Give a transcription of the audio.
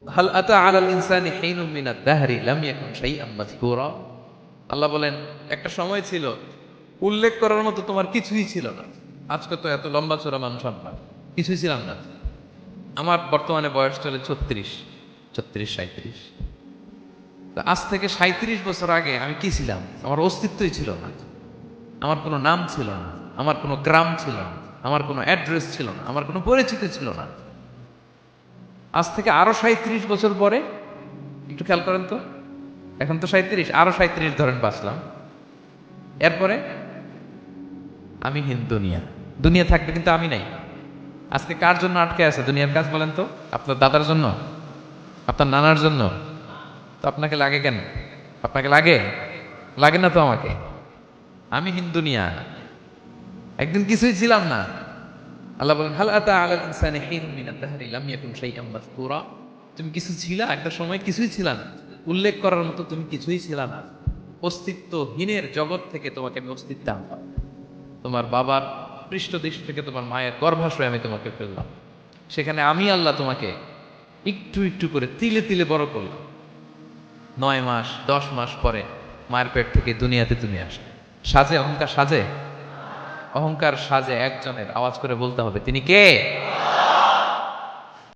হাল আতা আলাল ইনসানি হিনুম মিনাদ দাহরি লাম ইয়াকুন শাইআম মাযকুরা। আল্লাহ বলেন একটা সময় ছিল উল্লেখ করার মতো তোমার কিছুই ছিল না। আজকে তো এত লম্বা চড়া মানুষ আমরা কিছুই ছিলাম না। আমার বর্তমানে বয়স চলে 36, 37 তো আজ থেকে 37 বছর আগে আমি কি ছিলাম? আমার অস্তিত্বই ছিল না। আমার কোনো নাম ছিল না, আমার কোনো গ্রাম ছিল না, আমার কোনো অ্যাড্রেস ছিল না, আমার কোনো পরিচিতি ছিল না। আজ থেকে আরো 37 বছর পরে একটু খেয়াল করেন তো, এখন তো 37, আরো 37 ধরেন বাঁচলাম, এরপরে আমি দুনিয়া। দুনিয়া থাকবে কিন্তু আমি নাই। আজকে কার জন্য আটকে আছে দুনিয়ার কাজ বলেন তো? আপনার দাদার জন্য? আপনার নানার জন্য? তো আপনাকে লাগে কেন? আপনাকে লাগে? লাগে না তো আমাকে। আমি দুনিয়া, একদিন কিছুই ছিলাম না। আল্লাহ বলেন হাল আতা আলাল ইনসানি হিনুম মিনাদ দাহরি লাম ইয়াকুন শাইআম মাযকুরা। তুমি কিছু ছিলা, একটা সময় কিছুই ছিলা না, উল্লেখ করার মতো তুমি কিছুই ছিলা না। অস্তিত্বহীনের জগৎ থেকে তোমাকে আমি অস্তিত্ব আনলাম। তোমার বাবার পৃষ্ঠদেশ থেকে তোমার মায়ের গর্ভাশয়ে আমি তোমাকে ফেললাম। সেখানে আমি আল্লাহ তোমাকে একটু একটু করে তিলে তিলে বড় করলাম। 9 মাস 10 মাস পরে মায়ের পেট থেকে দুনিয়াতে তুমি আসলে। সাজে অহংকার সাজে? অহংকার সাজে একজনের, আওয়াজ করে বলতে হবে তিনি কে?